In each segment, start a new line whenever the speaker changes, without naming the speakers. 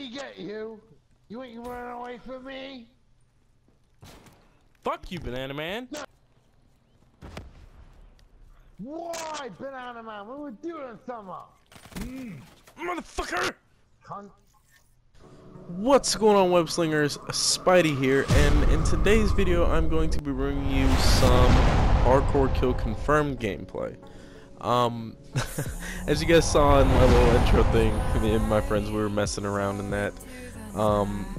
me get you. You ain't running away from me.
Fuck you, Banana Man.
No. Why, Banana Man? We were doing something.
Motherfucker!
Cunt.
What's going on, Webslingers? Spidey here, and in today's video I'm going to be bringing you some hardcore kill confirmed gameplay. As you guys saw in my little intro thing, me and my friends, we were messing around in that.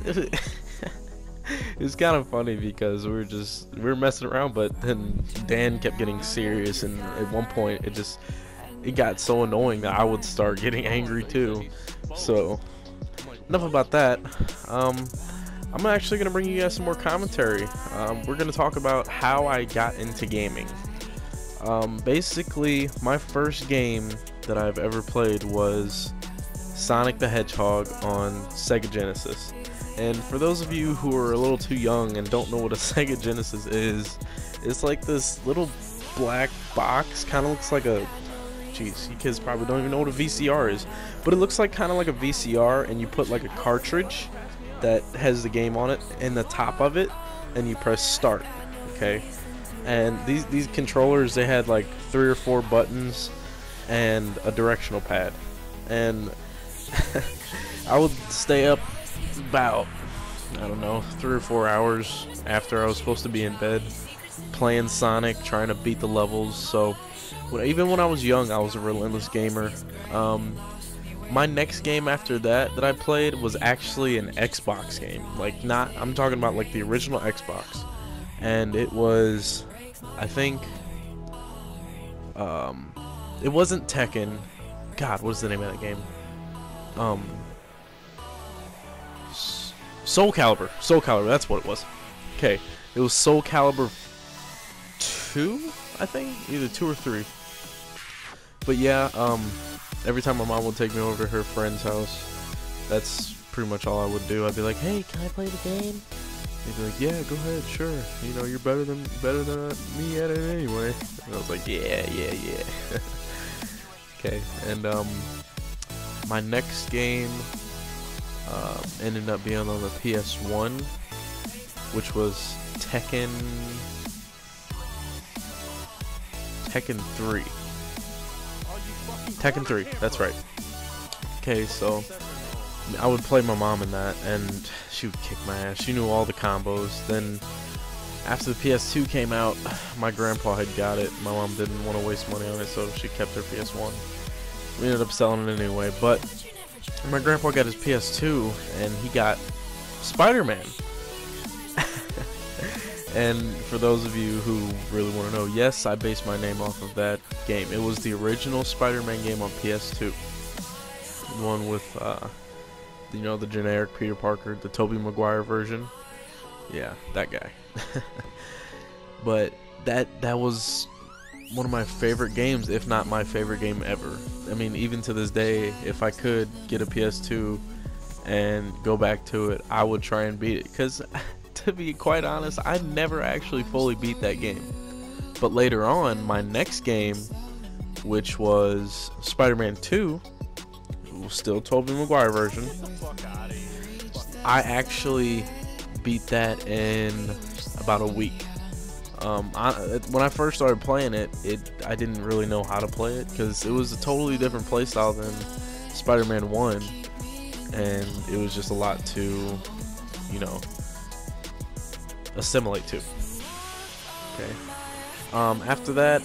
It was kind of funny because we were messing around, but then Dan kept getting serious, and at one point it got so annoying that I would start getting angry too. So enough about that. I'm actually gonna bring you guys some more commentary. We're gonna talk about how I got into gaming. Basically, my first game that I've ever played was Sonic the Hedgehog on Sega Genesis. And for those of you who are a little too young and don't know what a Sega Genesis is, it's like this little black box, kind of looks like a, jeez, you kids probably don't even know what a VCR is, but it looks like kind of like a VCR, and you put like a cartridge that has the game on it in the top of it, and you press start, okay? And these controllers, they had like 3 or 4 buttons and a directional pad, and I would stay up about, I don't know, 3 or 4 hours after I was supposed to be in bed playing Sonic, trying to beat the levels. So even when I was young, I was a relentless gamer. My next game after that I played was actually an Xbox game, like I'm talking about like the original Xbox, and it was, I think, it wasn't Tekken. God, what is the name of that game? Soul Calibur, that's what it was. Okay, it was Soul Calibur 2, I think, either 2 or 3. But yeah, every time my mom would take me over to her friend's house, that's pretty much all I would do. I'd be like, "Hey, can I play the game?" They'd be like, "Yeah, go ahead, sure. You know, you're better than me at it anyway." And I was like, "Yeah." Okay, and my next game ended up being on the PS1, which was Tekken 3. Tekken 3, that's right. Okay, so I would play my mom in that, and she would kick my ass. She knew all the combos. Then after the PS2 came out, my grandpa had got it. My mom didn't want to waste money on it, so she kept her PS1. We ended up selling it anyway, but my grandpa got his PS2 and he got Spider-Man. And for those of you who really want to know, yes, I based my name off of that game. It was the original Spider-Man game on PS2. The one with, you know, the generic Peter Parker, the Tobey Maguire version. Yeah, that guy. But that was one of my favorite games, if not my favorite game ever. I mean, even to this day, if I could get a PS2 and go back to it, I would try and beat it. Because, to be quite honest, I never actually fully beat that game. But later on, my next game, which was Spider-Man 2, still Tobey Maguire version, I actually beat that in about a week. When I first started playing it, I didn't really know how to play it because it was a totally different playstyle than Spider-Man 1, and it was just a lot to, you know, assimilate to. Okay. After that,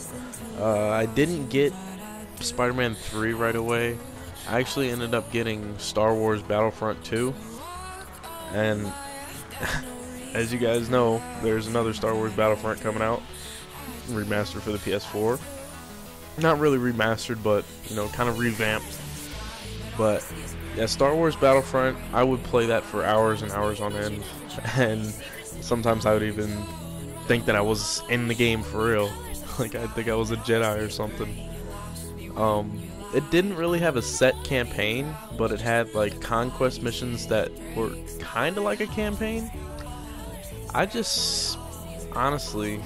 I didn't get Spider-Man 3 right away. I actually ended up getting Star Wars Battlefront 2, and as you guys know, there's another Star Wars Battlefront coming out, remastered for the PS4. Not really remastered, but, you know, kind of revamped. But yeah, Star Wars Battlefront, I would play that for hours and hours on end, and sometimes I would even think that I was in the game for real. Like, I think I was a Jedi or something. It didn't really have a set campaign, but it had like conquest missions that were kind of like a campaign. I just, honestly,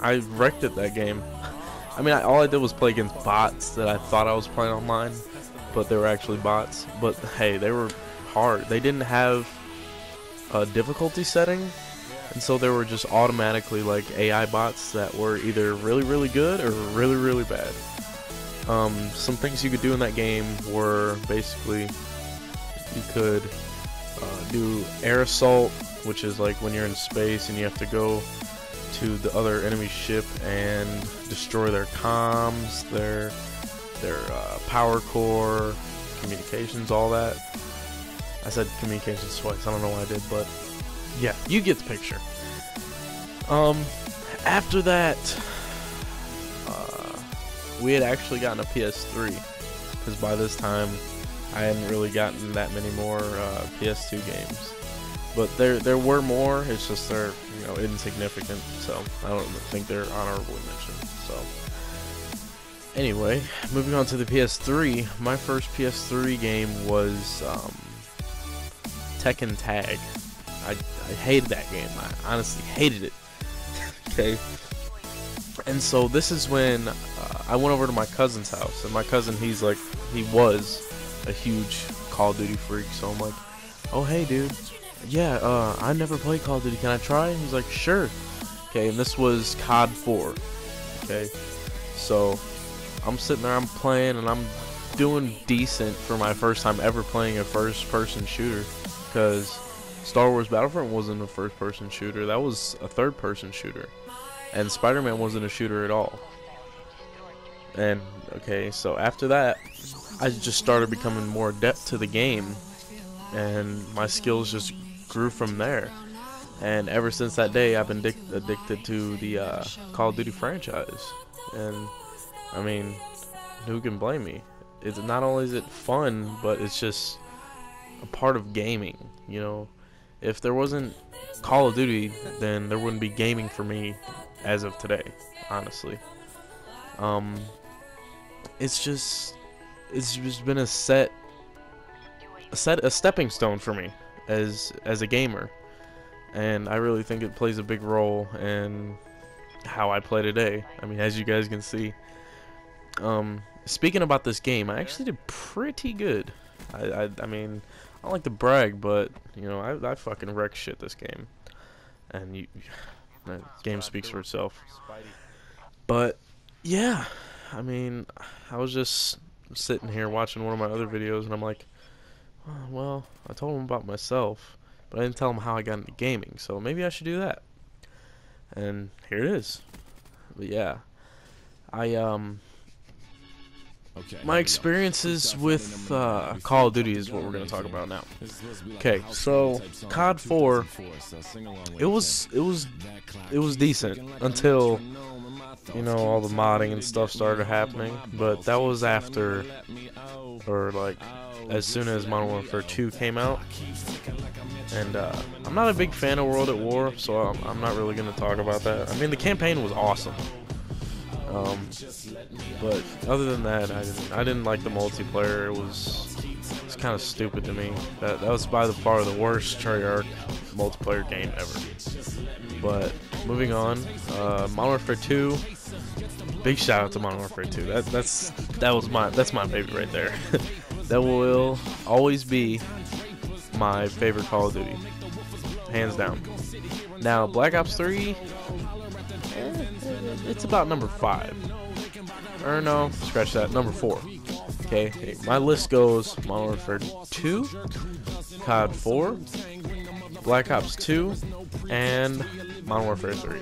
I wrecked at that game. I mean, all I did was play against bots that I thought I was playing online, but they were actually bots. But hey, they were hard. They didn't have a difficulty setting, and so they were just automatically like AI bots that were either really, really good or really, really bad. Some things you could do in that game were basically you could do air assault, which is like when you're in space and you have to go to the other enemy ship and destroy their comms, their power core, communications, all that. I said communications twice, I don't know why I did, but yeah, you get the picture. After that, we had actually gotten a PS3, because by this time I hadn't really gotten that many more PS2 games. But there were more, it's just they're, you know, insignificant, so I don't think they're honorably mentioned. So anyway, moving on to the PS3, my first PS3 game was Tekken Tag. I hated that game. I honestly hated it. Okay. And so this is when I went over to my cousin's house, and my cousin, he was a huge Call of Duty freak, so I'm like, oh hey dude, yeah, I never played Call of Duty, can I try? He's like, sure. Okay, and this was COD 4. Okay, so I'm sitting there, I'm playing, and I'm doing decent for my first time ever playing a first-person shooter, because Star Wars Battlefront wasn't a first-person shooter, that was a third-person shooter, and Spider-Man wasn't a shooter at all. And okay, so after that, I just started becoming more adept to the game, and my skills just grew from there. And ever since that day, I've been addicted to the Call of Duty franchise. And I mean, who can blame me? It's not only is it fun, but it's just a part of gaming. You know, if there wasn't Call of Duty, then there wouldn't be gaming for me as of today, honestly. It's just been a stepping stone for me as a gamer, and I really think it plays a big role in how I play today. I mean, as you guys can see. Speaking about this game, I actually did pretty good. I mean, I don't like to brag, but you know, I fucking wrecked shit this game, and the game speaks for itself. But yeah, I mean, I was just sitting here watching one of my other videos, and I'm like, oh, well, I told him about myself, but I didn't tell him how I got into gaming, so maybe I should do that. And here it is. But yeah, my experiences with Call of Duty is what we're going to talk about now. Okay, so COD 4, it was decent until, you know, all the modding and stuff started happening, but that was after, or like as soon as Modern Warfare 2 came out. And I'm not a big fan of World at War, so I'm not really going to talk about that. I mean, the campaign was awesome. But other than that, I didn't like the multiplayer. It's kind of stupid to me. That was by far the worst Treyarch multiplayer game ever. But moving on, Modern Warfare 2. Big shout out to Modern Warfare 2. That's my favorite right there. That will always be my favorite Call of Duty, hands down. Now Black Ops 3. It's about number 5. Or no, scratch that, number 4. Okay, my list goes Modern Warfare 2, COD 4, Black Ops 2, and Modern Warfare 3.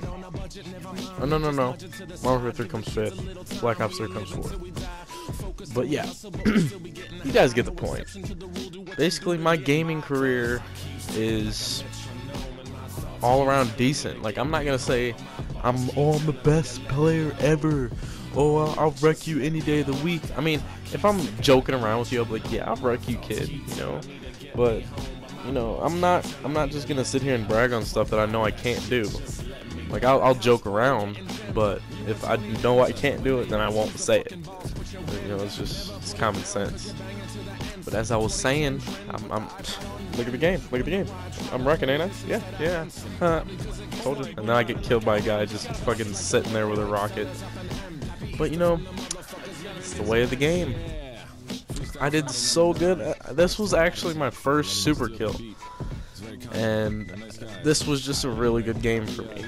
Oh, no. Modern Warfare 3 comes 5th, Black Ops 3 comes 4th. But yeah, you guys get the point. Basically, my gaming career is all around decent. Like, I'm not gonna say I'm the best player ever. Oh, I'll wreck you any day of the week. I mean, if I'm joking around with you, I'll be like, yeah, I'll wreck you, kid, you know. But, you know, I'm not just gonna sit here and brag on stuff that I know I can't do. Like, I'll joke around, but if I know I can't do it, then I won't say it. You know, it's common sense. But as I was saying, I'm look at the game. I'm wrecking, ain't I? Yeah. Told you. And then I get killed by a guy just fucking sitting there with a rocket. But you know, it's the way of the game. I did so good. This was actually my first super kill, and this was just a really good game for me.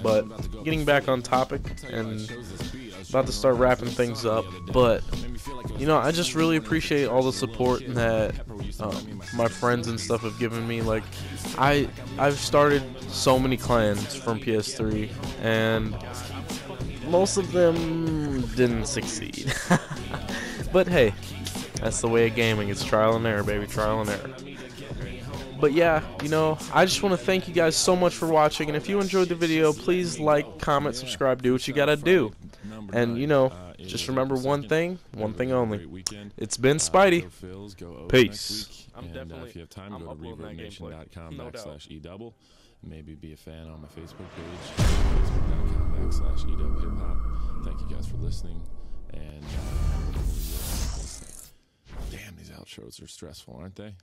But getting back on topic and about to start wrapping things up, but you know, I just really appreciate all the support that my friends and stuff have given me. Like, I've started so many clans from PS3, and most of them didn't succeed. But hey, that's the way of gaming. It's trial and error, baby, trial and error. But yeah, you know, I just want to thank you guys so much for watching, and if you enjoyed the video, please like, comment, subscribe, do what you gotta do. And you know, just remember one thing only. It's been Spidey. Peace.
And if you have time, go to ReverbNation.com/edouble. Maybe be a fan on my Facebook page, Facebook.com/edouble-hip-hop. Thank you guys for listening. And damn, these outros are stressful, aren't they?